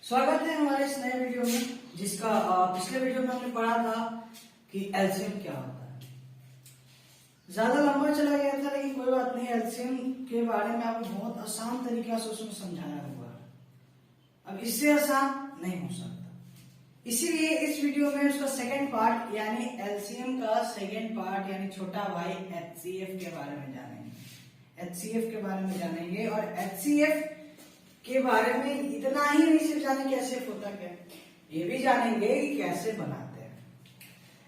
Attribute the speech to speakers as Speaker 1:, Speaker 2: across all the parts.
Speaker 1: स्वागत है हमारे इस नए वीडियो में, जिसका पिछले वीडियो में हमने पढ़ा था कि एलसीएम क्या होता है। ज्यादा लंबा चला गया था, लेकिन कोई बात नहीं, एलसीएम के बारे में आपको बहुत आसान तरीके से उसमें समझाया हुआ है। अब इससे आसान नहीं हो सकता, इसीलिए इस वीडियो में उसका सेकंड पार्ट यानी एलसीएम का सेकंड पार्ट यानी छोटा भाई एचसीएफ के बारे में जानेंगे। एचसीएफ के बारे में जानेंगे और एचसीएफ के बारे में इतना ही नहीं सिर्फ जाने कैसे होता क्या, ये भी जानेंगे कि कैसे बनाते हैं।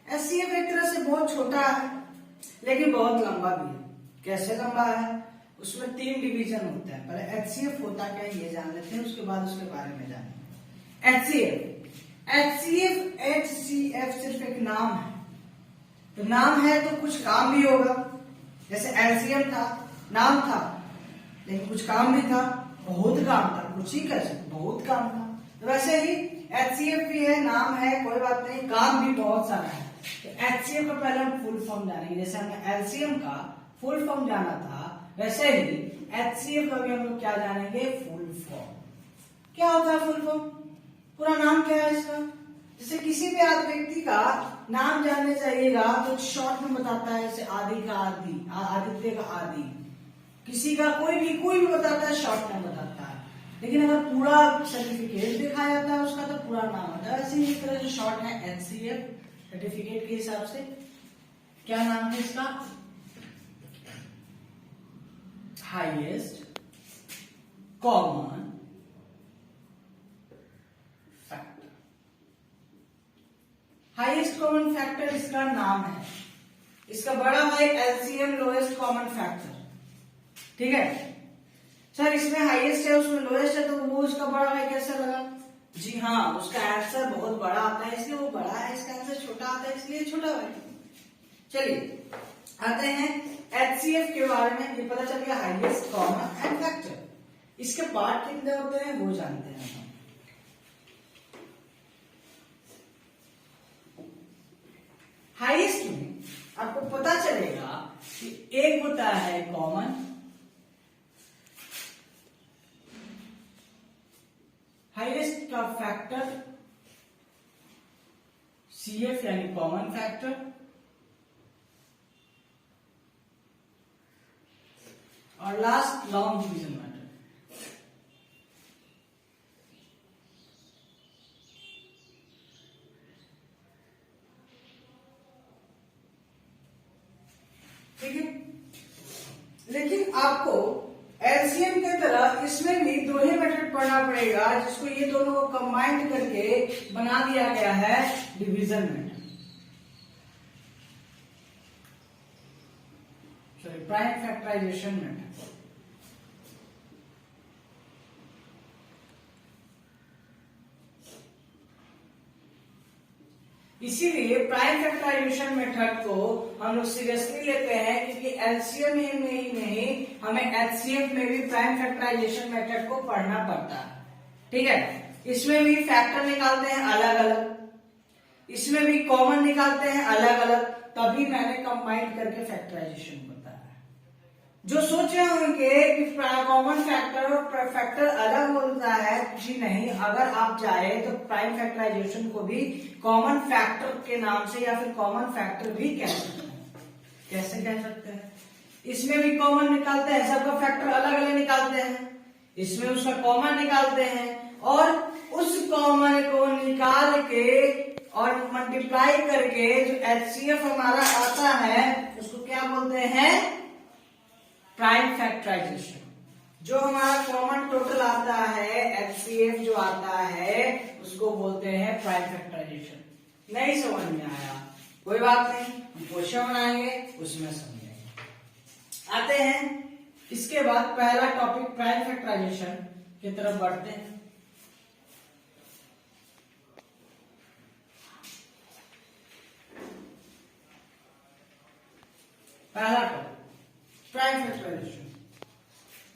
Speaker 1: एचसीएफ एक तरह से बहुत छोटा है लेकिन बहुत लंबा भी है। कैसे लंबा है, उसमें 3 डिवीजन होते हैं। पहले एचसीएफ होता क्या ये जान लेते हैं, उसके बाद उसके बारे में जानेंगे। एचसीएफ सिर्फ एक नाम है, तो नाम है तो कुछ काम भी होगा। जैसे एलसीएम था, नाम था लेकिन कुछ काम भी था, बहुत काम था, कुछ ही कर सकते, बहुत काम था। तो वैसे ही एचसीएफ भी है, नाम है, कोई बात नहीं, काम भी बहुत सारा है। तो एचसीएफ का पहले हम फुल फॉर्म जानेंगे। जैसे हमने एलसीएम का फुल फॉर्म जाना था, वैसे ही एचसीएफ का भी हम लोग क्या जानेंगे, फुल फॉर्म। क्या होता है फुल फॉर्म, पूरा नाम क्या है इसका। जैसे किसी भी व्यक्ति का नाम जानने चाहिएगा तो शॉर्ट में बताता है, जैसे आदि का आदि, आदित्य का आदि, किसी का कोई भी बताता है, शॉर्ट में बताता है। लेकिन अगर पूरा सर्टिफिकेट दिखाया जाता है उसका तो पूरा नाम होता है। वैसे इस तरह जो शॉर्ट है एचसीएफ सर्टिफिकेट के हिसाब से क्या नाम है इसका, highest common factor. Highest common factor इसका नाम है। इसका बड़ा भाई एलसीएम लोएस्ट कॉमन फैक्टर, ठीक है सर। इसमें हाईएस्ट है उसमें लोएस्ट है, तो वो उसका बड़ा भाई कैसे लगा। जी हाँ, उसका आंसर बहुत बड़ा आता है इसलिए वो बड़ा है, इसका आंसर छोटा आता है इसलिए छोटा भाई। चलिए आते हैं एचसीएफ के बारे में। ये पता चल गया हाईएस्ट कॉमन एंड फैक्टर। इसके पार्ट कितने होते हैं वो जानते हैं हम। हाईएस्ट में आपको पता चलेगा कि एक होता है कॉमन, हाईएस्ट का फैक्टर सीएफ यानी कॉमन फैक्टर, और लास्ट लॉन्ग डिवीजन मैटर। ठीक है, लेकिन आपको एलसीएम की तरह इसमें भी दो ही मेथड पढ़ना पड़ेगा, जिसको ये दोनों को कंबाइंड करके बना दिया गया है division method, sorry prime factorization method. इसीलिए प्राइम फैक्टराइजेशन मेथड को हम लोग सीरियसली लेते हैं, क्योंकि एलसीएम में ही नहीं हमें एचसीएफ में भी प्राइम फैक्टराइजेशन मेथड को पढ़ना पड़ता है। ठीक है, इसमें भी फैक्टर निकालते हैं अलग अलग, इसमें भी कॉमन निकालते हैं अलग अलग, तभी मैंने कंबाइंड करके फैक्टराइजेशन बताया। जो सोच रहे होंगे कि कॉमन फैक्टर और फैक्टर अलग होता है, जी नहीं। अगर आप चाहे तो प्राइम फैक्टराइजेशन को भी कॉमन फैक्टर के नाम से या फिर कॉमन फैक्टर भी कह सकते हैं। कैसे कह सकते हैं, इसमें भी कॉमन निकालते हैं, सबका फैक्टर अलग अलग निकालते हैं, इसमें उसका कॉमन निकालते हैं और उस कॉमन को निकाल के और मल्टीप्लाई करके जो एचसीएफ हमारा आता है उसको क्या बोलते हैं, प्राइम फैक्टराइजेशन। जो हमारा कॉमन टोटल आता है एचसीएफ जो आता है उसको बोलते हैं प्राइम फैक्टराइजेशन। नहीं समझ में आया कोई बात नहीं, हम क्वेश्चन बनाएंगे उसमें समझेंगे। आते हैं इसके बाद पहला टॉपिक प्राइम फैक्टराइजेशन की तरफ बढ़ते हैं। पहला टॉपिक प्राइम फैक्टराइजेशन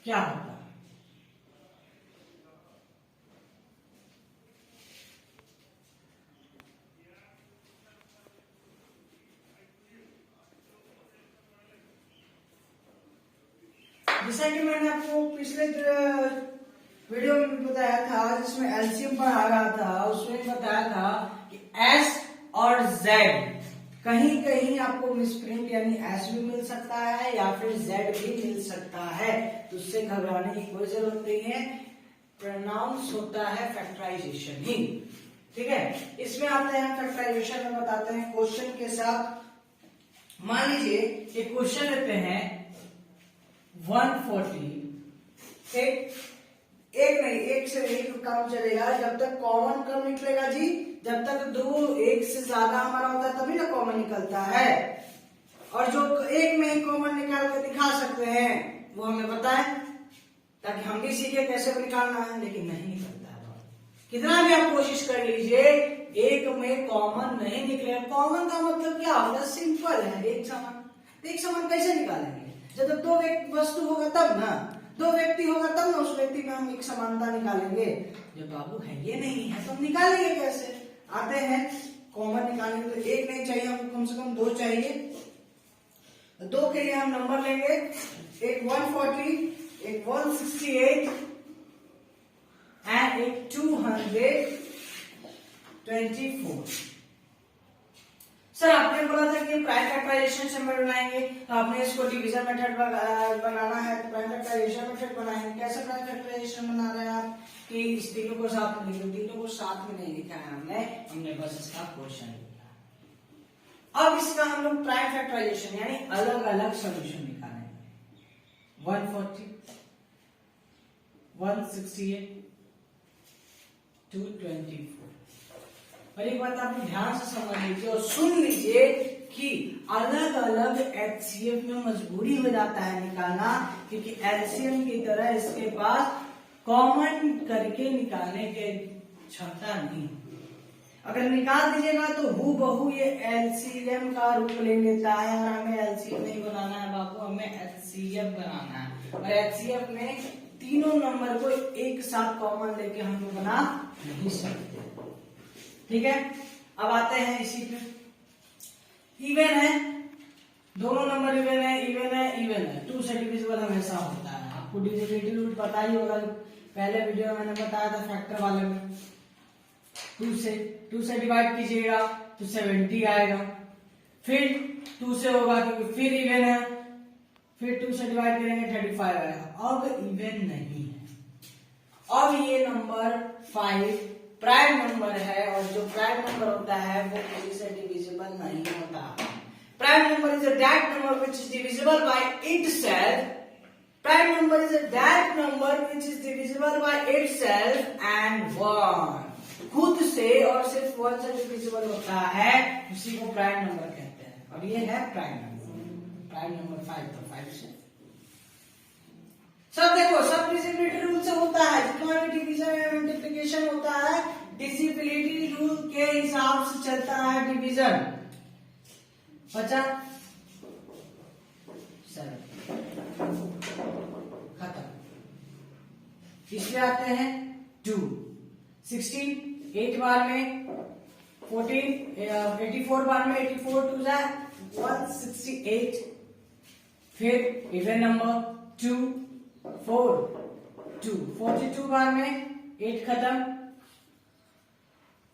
Speaker 1: क्या होता है। जैसा कि मैंने आपको पिछले वीडियो में भी बताया था, जिसमें एलसीएम पढ़ा रहा था, उसमें बताया था कि एस और जेड कहीं कहीं आपको मिसप्रिंट यानी एस भी मिल सकता है या फिर जेड भी मिल सकता है, तो उससे घबराने की कोई जरूरत नहीं है। प्रोनाउंस होता है फैक्टराइजेशन ही, ठीक है। इसमें आते हैं फैक्टराइजेशन में, बताते हैं क्वेश्चन के साथ। मान लीजिए कि क्वेश्चन लेते हैं 140, एक नहीं, एक से नहीं तो काम चलेगा जब तक कॉमन कम निकलेगा जी, जब तक दो एक से ज्यादा हमारा होता है तभी ना कॉमन निकलता है। और जो एक में ही कॉमन निकाल कर दिखा सकते हैं वो हमें पता है, ताकि हम भी सीखे कैसे निकालना है, लेकिन नहीं निकलता है। कितना भी आप कोशिश कर लीजिए, एक में कॉमन नहीं निकलेगा। कॉमन का मतलब क्या होता है? सिंपल है, एक समान। एक समान कैसे निकालेंगे? जब दो वस्तु होगा तब ना, दो व्यक्ति होगा तब ना उस व्यक्ति में हम एक समानता निकालेंगे। जब बाबू है ये नहीं है तो हम निकालेंगे कैसे? आते हैं कॉमन निकालने के लिए, एक नहीं चाहिए हमको, कम से कम दो चाहिए। दो के लिए हम नंबर लेंगे, एक 140, एक 168 एंड एक 224। सर आपने बोला था कि प्राइम फैक्टराइजेशन से बनाएंगे, तो आपने इसको डिवीजन मेथड बनाना है, तो प्राइम फैक्टराइजेशन मेथड बनाएंगे। कैसे प्राइम फैक्टराइजेशन बना रहे हैं आप कि इस तीनों को साथ में लिखो? तीनों को साथ में नहीं लिखा है हमने बस इसका क्वेश्चन लिखा। अब इसका हम लोग प्राइम फैक्टराइजेशन यानी अलग अलग सोल्यूशन निकालेंगे। 140, 168, 224। और एक बात आप ध्यान से समझ लीजिए और सुन लीजिए कि अलग अलग एचसीएफ में मजबूरी हो जाता है निकालना, क्योंकि एलसीएम की तरह इसके पास कॉमन करके निकालने के क्षमता नहीं। अगर निकाल दीजिएगा तो हूबहू ये एलसीएम का रूप ले लेता है, और हमें एलसीएम नहीं बनाना है बाबू, हमें एचसीएफ बनाना है। और एचसीएफ में तीनों नंबर को एक साथ कॉमन लेके हम लोग बना नहीं सकते, ठीक है। अब आते हैं इसी पे, इवन है, दोनों नंबर इवन है, इवन है, इवन है, 2 से डिविजिबल हमेशा होता है। आपको डिविजिबिलिटी रूल पता ही होगा, पहले वीडियो में मैंने बताया था फैक्टर वाले में। 2 से डिवाइड कीजिएगा तो 70 आएगा, फिर 2 से होगा क्योंकि फिर इवन है, फिर 2 से डिवाइड करेंगे 35 आएगा। अब इवन नहीं है, अब ये नंबर 5 प्राइम नंबर है, और जो प्राइम नंबर होता है वो किसी से डिविजिबल नहीं होता। Prime number is that number which is divisible by itself. Prime number is that number which is divisible by itself and 1। खुद से और सिर्फ 1 से डिविजिबल होता है, उसी को प्राइम नंबर कहते हैं। और ये है प्राइम नंबर, प्राइम नंबर 5, तो 5 से सब देखो, सब डिविजिबिलिटी रूल से होता है। जितना भी डिवीजन या मल्टीप्लिकेशन होता है डिविजिबिलिटी रूल के हिसाब से चलता है डिवीजन। 50 खत्म। इसलिए आते हैं 2, 16 8 बार में, 14 84 बार में, 84 2 जा 168, फिर इवन नंबर 2 4 2 42 बार में 8 खत्म,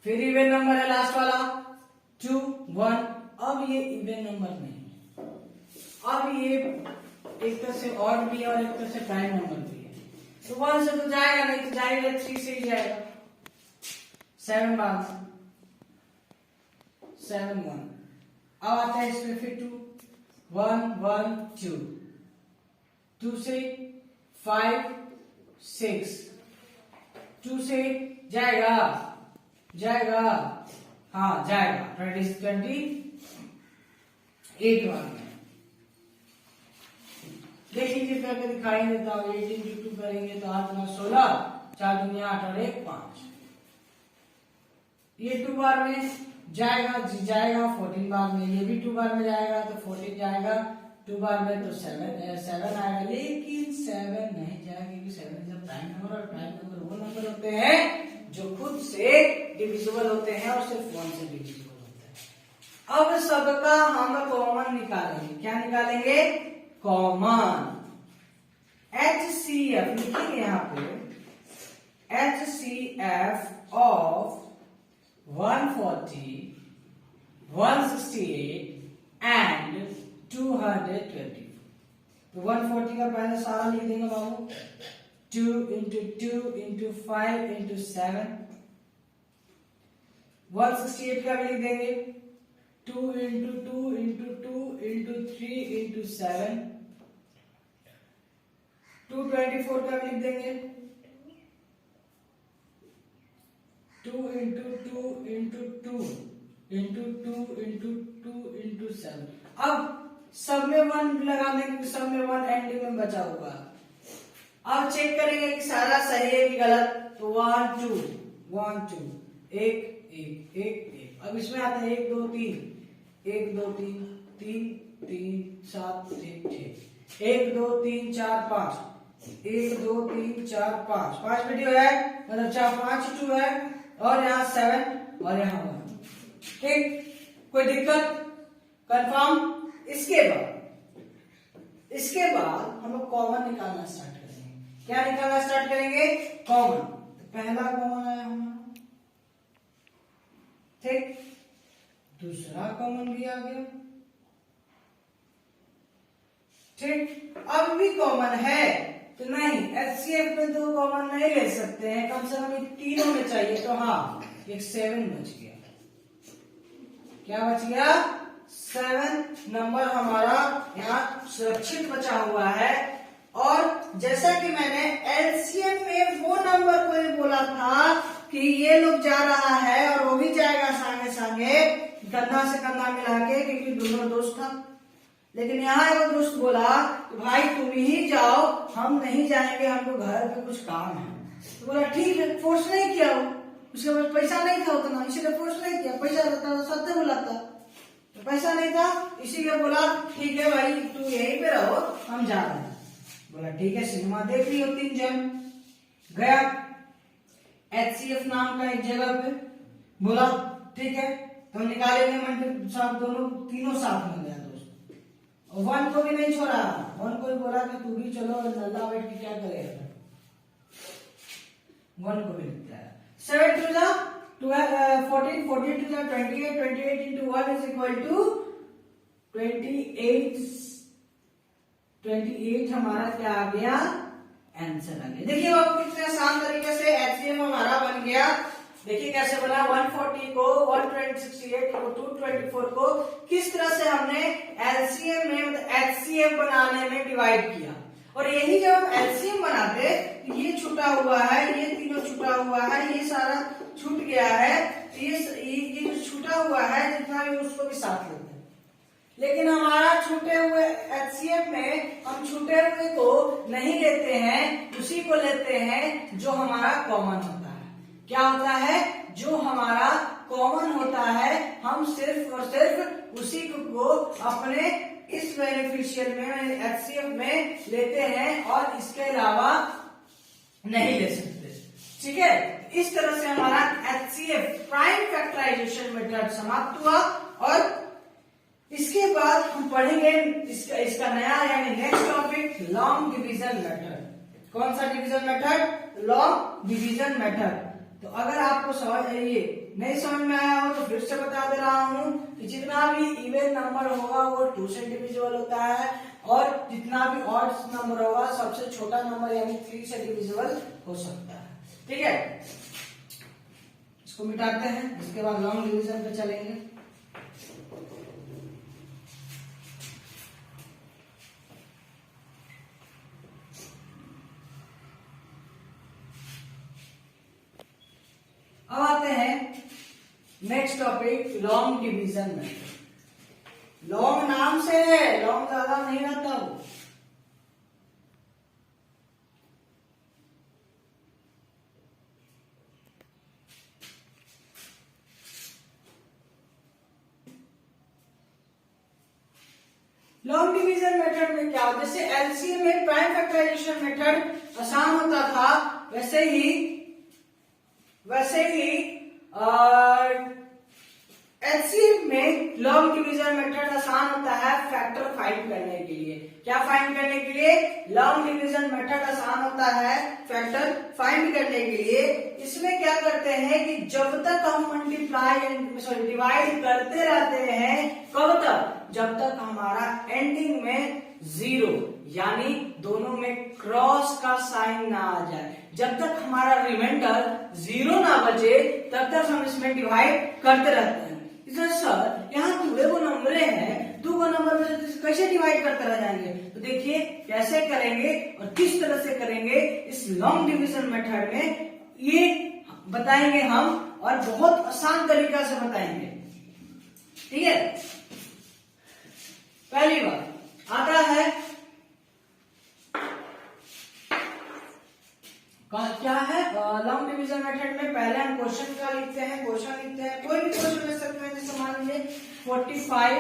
Speaker 1: फिर इवन नंबर है लास्ट वाला 2 1। अब ये इवन नंबर नहीं, अब ये एक तरह से ऑड भी है और एक तरह से प्राइम नंबर भी है, तो 1 से तो जाएगा नहीं, तो जाएगा 3 से ही जाएगा। 7 बार 7 1। अब आता है इसमें फिर 2 1 1 2, 2 से 5 6, 2 से जाएगा हाँ जाएगा 28 बार में। देखिए करके दिखाई देता हूँ, 18 की 2 करेंगे तो 8 9 16, 4 दुनिया 8 और 1 5। ये 2 बार में जाएगा 14 बार में, ये भी 2 बार में जाएगा तो 14 जाएगा, 2 बार में तो 7 आएगा, लेकिन 7 नहीं जाएगा क्योंकि 7 इज प्राइम नंबर, और प्राइम नंबर वो नंबर होते हैं जो खुद से डिविजिबल होते हैं और सिर्फ 1 से डिविजिबल होते हैं। अब सबका हम कॉमन निकालेंगे, क्या निकालेंगे? कॉमन। HCF लिखेंगे यहाँ पे HCF of 140, 168 and 220। तो 140 का पहले सारा लिख देंगे बाबू, 2 into 2 into 5 into 7। 168 का भी लिख देंगे, 2 into 2 into 2 into 3 into 7। 224 का भी लिख देंगे, 2 into 2 into 2 into 2 into 2 into 7। अब सब में 1 लगाने क्योंकि सब में 1 एंडिंग में बचा हुआ। अब चेक करेंगे कि सारा सही है कि गलत। तो 1 2 1 2 1 1 1 1। अब इसमें आते हैं 1 2 3 1 2 3 3 3 7 6 6 1 2 3 4 5 1 2 3 4 5 5 वीडियो है, मतलब 4 5 2 है, और यहाँ 7 और यहाँ 1। ठीक, कोई दिक्कत? कंफर्म। इसके बाद हम लोग कॉमन निकालना स्टार्ट करेंगे। क्या निकालना स्टार्ट करेंगे? कॉमन। तो पहला कॉमन आया हमारा, ठीक, दूसरा कॉमन भी आ गया, ठीक। अब भी कॉमन है तो नहीं, एचसीएफ में 2 कॉमन नहीं ले सकते हैं, कम से कम तीनों में चाहिए। तो हाँ, एक 7 बच गया। क्या बच गया? 7 नंबर हमारा यहाँ सुरक्षित बचा हुआ है। और जैसा कि मैंने एलसीएम में वो नंबर को ही बोला था कि ये लोग जा रहा है और वो भी जाएगा संगे संगे, कंधा से कंधा मिला के, क्योंकि दोनों दोस्त था। लेकिन यहाँ एक दोस्त बोला कि भाई तुम ही जाओ, हम नहीं जाएंगे, हमको घर पे कुछ काम है। तो बोला ठीक है, फोर्स नहीं किया वो, उसके पास पैसा नहीं था उतना, इसीलिए फोर्स नहीं किया। पैसा रहता तो सत्य बुलाता, तो पैसा नहीं था, इसीलिए बोला ठीक है भाई तू यहीं पे रहो, हम जा रहे हैं। बोला ठीक है, सिनेमा देख लियो। 3 जन गया एचसीएफ नाम का एक जगह पे, बोला ठीक है तो हम निकालेंगे। मंटू साहब दोनों तीनों साथ में गया दोस्त, और 1 को भी नहीं छोड़ा। 1 को भी बोला कि तू भी चलो, नल्ला बैठ के क्या करेगा। 1 को भी लिखता है। 7 to the 14, 14 to the 28, 28 into 1 is equal to 28। 28 हमारा क्या आ गया? आंसर आ गया। देखिए आपको कितने आसान तरीके से एचसीएफ हमारा बन गया। देखिए कैसे बना, 140 को 168 को 224 को किस तरह से हमने एलसीएम में एचसीएफ बनाने में डिवाइड किया। और यही जब हम एलसीएम बनाते, ये छूटा हुआ है, ये तीनों छूटा हुआ है, ये सारा छूट गया है, ये जो छूटा हुआ है जितना भी उसको भी साथ लेते हैं। लेकिन हमारा छूटे हुए एचसीएफ में हम छूटे हुए को नहीं लेते हैं, उसी को लेते हैं जो हमारा कॉमन होता है। क्या होता है? जो हमारा कॉमन होता है, हम सिर्फ और सिर्फ उसी को अपने इस बेनिफिशियल में एचसीएफ में लेते हैं और इसके अलावा नहीं ले सकते। ठीक है, इस तरह से हमारा एचसीएफ प्राइम फैक्टराइजेशन मेथड समाप्त हुआ। और इसके बाद हम पढ़ेंगे इसका नया यानी next topic, long division method. कौन सा division method? Long division method. तो अगर आपको ये नहीं समझ में आया हो तो फिर से बता दे रहा हूं कि जितना भी इवन नंबर होगा वो 2 से डिविजिबल होता है, और जितना भी ऑड नंबर होगा सबसे छोटा नंबर यानी 3 से डिविजिबल हो सकता है। ठीक है, इसको मिटाते हैं, इसके बाद लॉन्ग डिवीजन पे चलेंगे। अब आते हैं next topic, long division method. Long नाम से है, लॉन्ग ज्यादा नहीं रहता वो। लॉन्ग डिवीजन मेथड में क्या, जैसे एलसीएम में प्राइम फैक्टराइजेशन मेथड आसान होता था, वैसे ही एचसीएफ में लॉन्ग डिवीजन मेथड आसान होता है फैक्टर फाइंड करने के लिए। क्या फाइंड करने के लिए? लॉन्ग डिवीजन मेथड आसान होता है फैक्टर फाइंड करने के लिए। इसमें क्या करते हैं कि जब तक हम मल्टीप्लाई डिवाइड करते रहते हैं, कब तक? जब तक हमारा एंडिंग में जीरो यानी दोनों में क्रॉस का साइन ना आ जाए, जब तक हमारा रिमाइंडर जीरो ना बचे तब तक हम इसमें डिवाइड करते रहते हैं। इसलिए सर यहाँ दो नंबर हैं, दो नंबर में कैसे डिवाइड करते रह जाएंगे? तो देखिए कैसे करेंगे और किस तरह से करेंगे इस लॉन्ग डिवीजन मेथड में, ये बताएंगे हम और बहुत आसान तरीका से बताएंगे। ठीक है, पहली बात आता है क्या है लॉन्ग डिवीजन मेथड में। पहले हम क्वेश्चन का लिखते हैं, कोई भी क्वेश्चन ले सकते हैं, जैसे मान लीजिए 45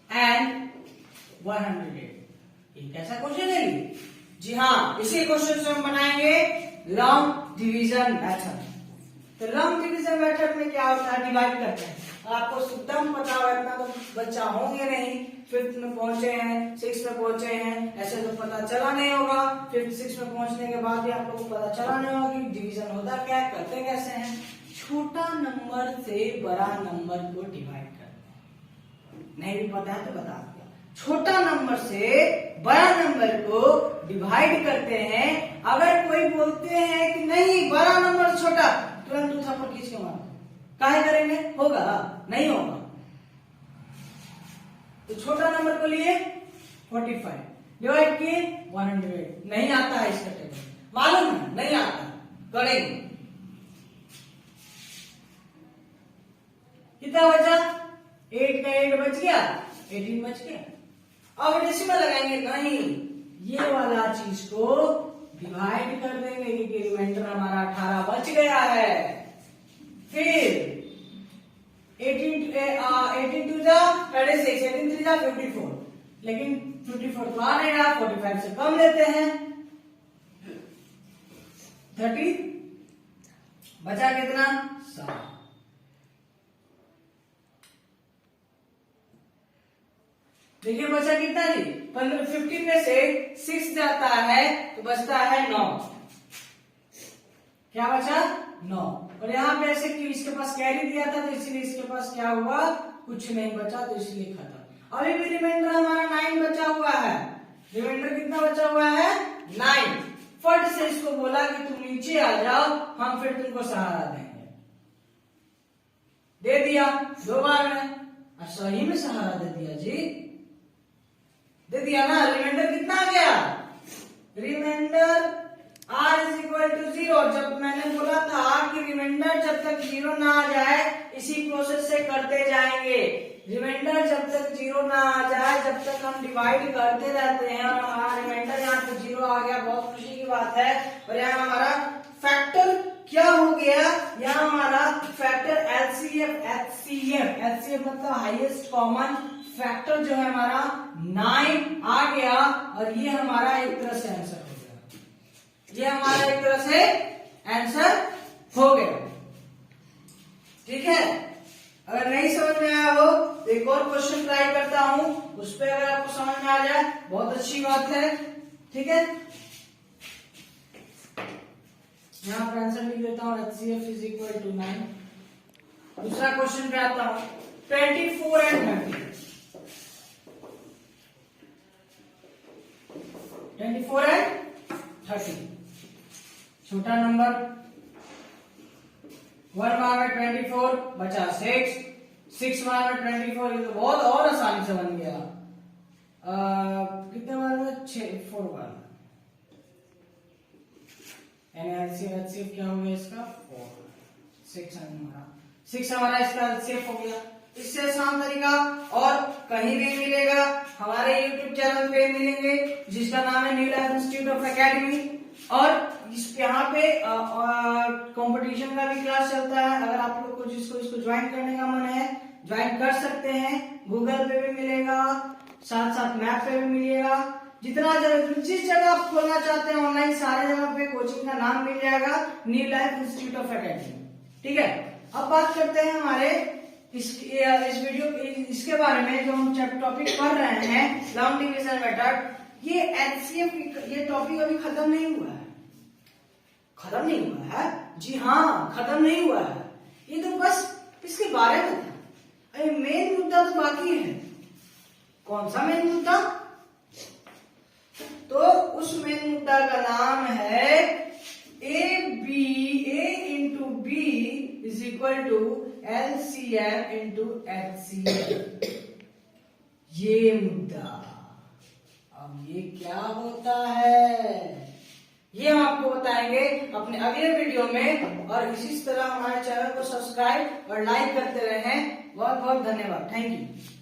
Speaker 1: एंड 108, ये कैसा क्वेश्चन है? जी हाँ, इसी क्वेश्चन से हम बनाएंगे लॉन्ग डिवीजन मेथड। तो लॉन्ग डिवीजन मेथड में क्या होता है? डिवाइड करते हैं। आपको एकदम पता हो, इतना तो बच्चा होंगे नहीं, 5th में पहुंचे हैं, 6th में पहुंचे हैं, ऐसे तो पता चला नहीं होगा। 5th 6th में पहुंचने के बाद भी आप लोगों को पता चला नहीं होगा कि डिवीजन होता क्या है, करते कैसे हैं। छोटा नंबर से बड़ा नंबर को डिवाइड करते हैं। नहीं भी पता है तो बता दिया, छोटा नंबर से बड़ा नंबर को डिवाइड करते हैं। अगर कोई बोलते हैं कि नहीं बड़ा नंबर छोटा, तुरंत दो थप्पड़ खींच के मारते। काहे करेंगे? होगा? नहीं होगा। तो छोटा नंबर को लिए 45, डिवाइड किए 108, नहीं आता है इसका टेबल, मालूम है नहीं आता, करेंगे। कितना बचा? 8 का 8 बच गया, 18 बच गया। अब डेसिमल लगाएंगे, नहीं ये वाला चीज को डिवाइड कर देंगे क्योंकि रिमाइंडर हमारा 18 बच गया है। फिर 18 टू जा 36, 18 3 जा 54, लेकिन 54 तो आ नहीं रहा, 45 से कम लेते हैं, 30 बचा कितना? 7। देखिए बचा कितना जी? 50 में से 6 जाता है तो बचता है 9। क्या बचा? 9। और यहाँ पे ऐसे कि इसके पास कैरी दिया था तो इसीलिए इसके पास क्या हुआ? कुछ नहीं बचा, तो इसलिए खत्म। अभी भी रिमाइंडर हमारा 9 बचा हुआ है। रिमाइंडर कितना बचा हुआ है? 9। फट से इसको बोला कि तुम नीचे आ जाओ, हम फिर तुमको सहारा देंगे। दे दिया 2 बार में, और सही में सहारा दे दिया जी, दे दिया ना। रिमाइंडर कितना आ गया? Remainder r is equal to 0। जब मैंने बोला था कि रिमाइंडर जब तक 0 ना आ जाए इसी प्रोसेस से करते जाएंगे। रिमाइंडर जब तक 0 ना आ जाए, जब तक हम डिवाइड करते रहते हैं, और हमारा रिमाइंडर यहाँ पे 0 आ गया, बहुत खुशी की बात है। और यहाँ हमारा फैक्टर क्या हो गया? यहाँ हमारा फैक्टर एचसीएफ मतलब हाईएस्ट कॉमन फैक्टर जो है हमारा 9 आ गया, और ये हमारा एक तरह से आंसर हो गया। ये हमारा एक तरह से आंसर हो गया। ठीक है, अगर नहीं समझ में आया हो तो एक और क्वेश्चन ट्राई करता हूं, उस पर अगर आपको समझ में आ जाए बहुत अच्छी बात है। ठीक है, यहां पर आंसर लिख देता हूं, HCF इज इक्वल टू 9। दूसरा क्वेश्चन पे आता हूं, 24 एंड 30। 24 एंड 30 छोटा नंबर, 1 बार में 24 बचा 6 बार में 24, ये तो बहुत और आसानी से बन गया। कितने बार में? 4 बार। एलसीएम क्या हो गया इसका? 4। 6 हमारा इसका एलसीएम हो गया। इससे आसान तरीका और कहीं भी मिलेगा, हमारे YouTube चैनल पे मिलेंगे जिसका नाम है new life institute of academy. और यहाँ पे कंपटीशन का भी क्लास चलता है। अगर आप लोग को इसको ज्वाइन करने का मन है, ज्वाइन कर सकते हैं। गूगल पे भी मिलेगा, साथ साथ मैप पे भी मिलेगा। जितना जिस जगह आप खोलना चाहते हैं ऑनलाइन, सारे जगह पे कोचिंग का नाम मिल जाएगा, new life institute of academy. ठीक है, अब बात करते हैं हमारे इस वीडियो इसके बारे में जो हम टॉपिक पढ़ रहे हैं लॉन्ग डिवीजन मेथड, ये एचसीएफ ये टॉपिक अभी खत्म नहीं हुआ है। खत्म नहीं हुआ है, जी हाँ खत्म नहीं हुआ है, ये तो बस इसके बारे में था। अरे मेन मुद्दा तो बाकी है। कौन सा मेन मुद्दा? तो उस मेन मुद्दा का नाम है A into B is equal to LCM into HCF, ये मुद्दा। अब ये क्या होता है ये हम आपको बताएंगे अपने अगले वीडियो में, और इसी तरह हमारे चैनल को सब्सक्राइब और लाइक करते रहें। बहुत बहुत धन्यवाद, थैंक यू।